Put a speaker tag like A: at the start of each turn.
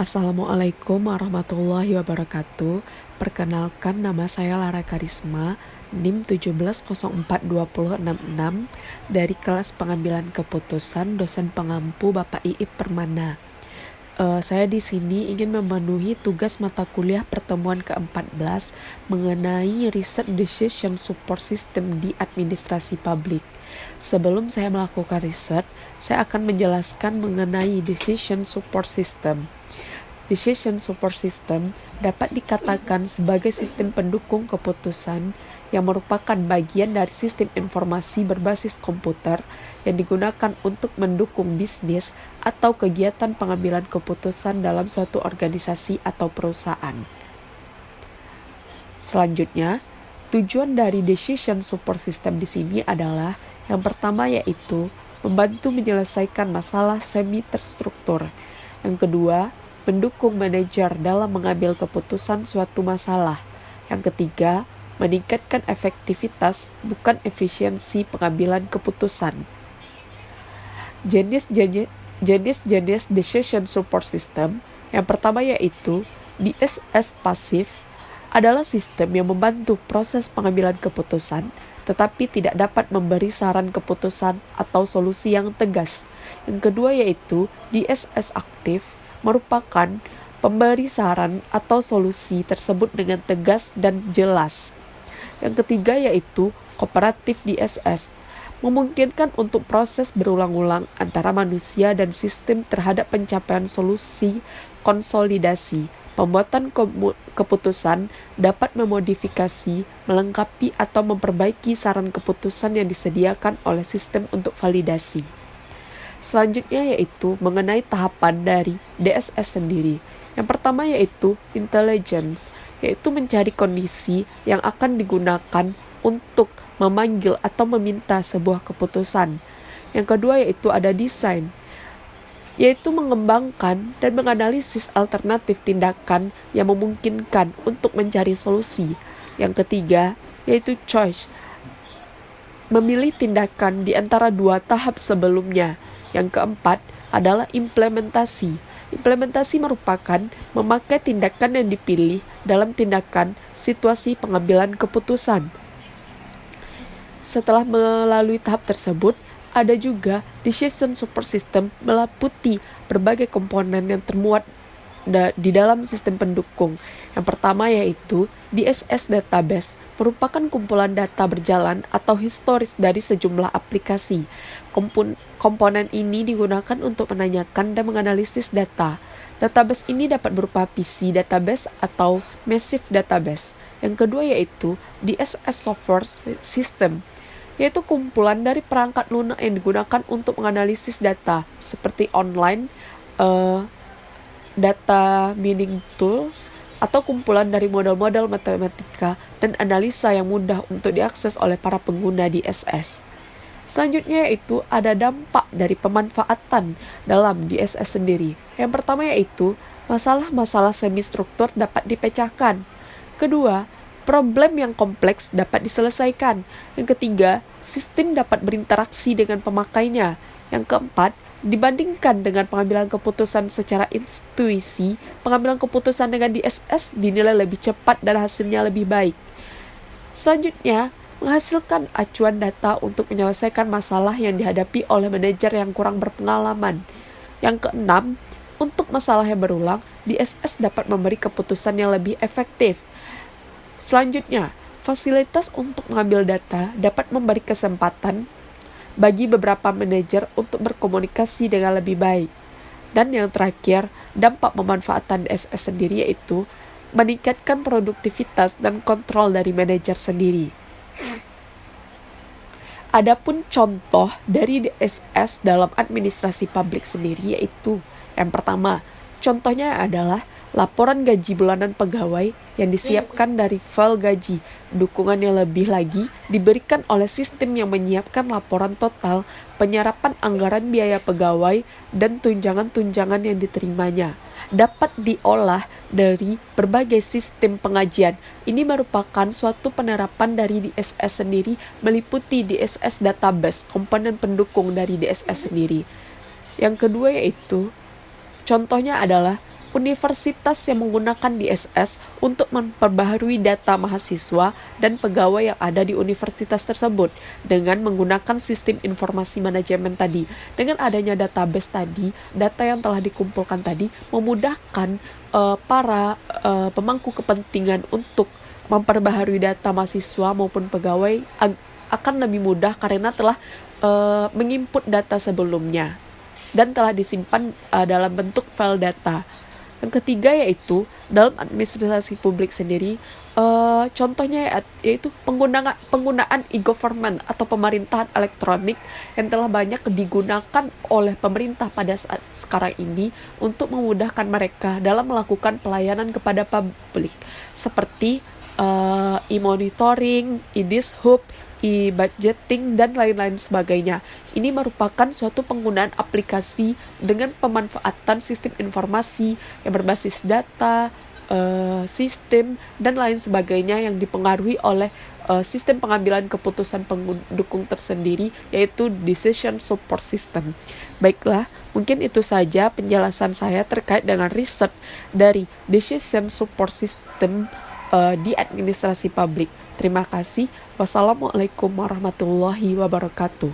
A: Assalamualaikum warahmatullahi wabarakatuh. Perkenalkan, nama saya Lara Karisma, NIM 1704266 dari kelas pengambilan keputusan dosen pengampu Bapak Iip Permana. Saya di sini ingin memenuhi tugas mata kuliah pertemuan ke-14 mengenai Research Decision Support System di Administrasi Publik. Sebelum saya melakukan riset, saya akan menjelaskan mengenai Decision Support System. Decision Support System dapat dikatakan sebagai sistem pendukung keputusan yang merupakan bagian dari sistem informasi berbasis komputer yang digunakan untuk mendukung bisnis atau kegiatan pengambilan keputusan dalam suatu organisasi atau perusahaan. Selanjutnya, tujuan dari Decision Support System di sini adalah yang pertama yaitu membantu menyelesaikan masalah semi terstruktur. Yang kedua, mendukung manajer dalam mengambil keputusan suatu masalah. Yang ketiga, meningkatkan efektivitas bukan efisiensi pengambilan keputusan. Jenis-jenis Decision Support System yang pertama yaitu DSS pasif adalah sistem yang membantu proses pengambilan keputusan tetapi tidak dapat memberi saran keputusan atau solusi yang tegas. Yang kedua yaitu DSS aktif merupakan pemberi saran atau solusi tersebut dengan tegas dan jelas. Yang ketiga yaitu kooperatif DSS, memungkinkan untuk proses berulang-ulang antara manusia dan sistem terhadap pencapaian solusi konsolidasi. Pembuatan keputusan dapat memodifikasi, melengkapi, atau memperbaiki saran keputusan yang disediakan oleh sistem untuk validasi. Selanjutnya yaitu mengenai tahapan dari DSS sendiri. Yang pertama yaitu intelligence, yaitu mencari kondisi yang akan digunakan untuk memanggil atau meminta sebuah keputusan. Yang kedua yaitu ada design, yaitu mengembangkan dan menganalisis alternatif tindakan yang memungkinkan untuk mencari solusi. Yang ketiga yaitu choice, memilih tindakan di antara dua tahap sebelumnya. Yang keempat adalah implementasi. Implementasi merupakan memakai tindakan yang dipilih dalam tindakan situasi pengambilan keputusan. Setelah melalui tahap tersebut, ada juga Decision Support System meliputi berbagai komponen yang termuat di dalam sistem pendukung. Yang pertama yaitu DSS Database, merupakan kumpulan data berjalan atau historis dari sejumlah aplikasi. Komponen ini digunakan untuk menanyakan dan menganalisis data. Database ini dapat berupa PC database atau massive database. Yang kedua yaitu DSS Software System, yaitu kumpulan dari perangkat lunak yang digunakan untuk menganalisis data seperti online, data mining tools, atau kumpulan dari model-model matematika dan analisa yang mudah untuk diakses oleh para pengguna DSS. Selanjutnya yaitu ada dampak dari pemanfaatan dalam DSS sendiri. Yang pertama yaitu masalah-masalah semi-struktur dapat dipecahkan. Kedua, problem yang kompleks dapat diselesaikan. Yang ketiga, sistem dapat berinteraksi dengan pemakainya. Yang keempat, dibandingkan dengan pengambilan keputusan secara intuisi, pengambilan keputusan dengan DSS dinilai lebih cepat dan hasilnya lebih baik. Selanjutnya, menghasilkan acuan data untuk menyelesaikan masalah yang dihadapi oleh manajer yang kurang berpengalaman. Yang keenam, untuk masalah yang berulang, DSS dapat memberi keputusan yang lebih efektif. Selanjutnya, fasilitas untuk mengambil data dapat memberi kesempatan bagi beberapa manajer untuk berkomunikasi dengan lebih baik. Dan yang terakhir, dampak pemanfaatan DSS sendiri yaitu meningkatkan produktivitas dan kontrol dari manajer sendiri. Adapun contoh dari DSS dalam administrasi publik sendiri yaitu yang pertama, contohnya adalah laporan gaji bulanan pegawai yang disiapkan dari file gaji. Dukungan yang lebih lagi diberikan oleh sistem yang menyiapkan laporan total, penyerapan anggaran biaya pegawai, dan tunjangan-tunjangan yang diterimanya. Dapat diolah dari berbagai sistem pengajian. Ini merupakan suatu penerapan dari DSS sendiri, meliputi DSS Database, komponen pendukung dari DSS sendiri. Yang kedua yaitu, contohnya adalah universitas yang menggunakan DSS untuk memperbaharui data mahasiswa dan pegawai yang ada di universitas tersebut dengan menggunakan sistem informasi manajemen tadi. Dengan adanya database tadi, data yang telah dikumpulkan tadi memudahkan para pemangku kepentingan untuk memperbaharui data mahasiswa maupun pegawai akan lebih mudah karena telah menginput data sebelumnya dan telah disimpan dalam bentuk file data. Yang ketiga yaitu dalam administrasi publik sendiri, contohnya yaitu penggunaan e-government atau pemerintahan elektronik yang telah banyak digunakan oleh pemerintah pada saat sekarang ini untuk memudahkan mereka dalam melakukan pelayanan kepada publik seperti e-monitoring, e-dishub, e-budgeting, dan lain-lain sebagainya. Ini merupakan suatu penggunaan aplikasi dengan pemanfaatan sistem informasi yang berbasis data, sistem, dan lain sebagainya yang dipengaruhi oleh sistem pengambilan keputusan pendukung tersendiri, yaitu Decision Support System. Baiklah, mungkin itu saja penjelasan saya terkait dengan riset dari Decision Support System di administrasi publik. Terima kasih. Wassalamualaikum warahmatullahi wabarakatuh.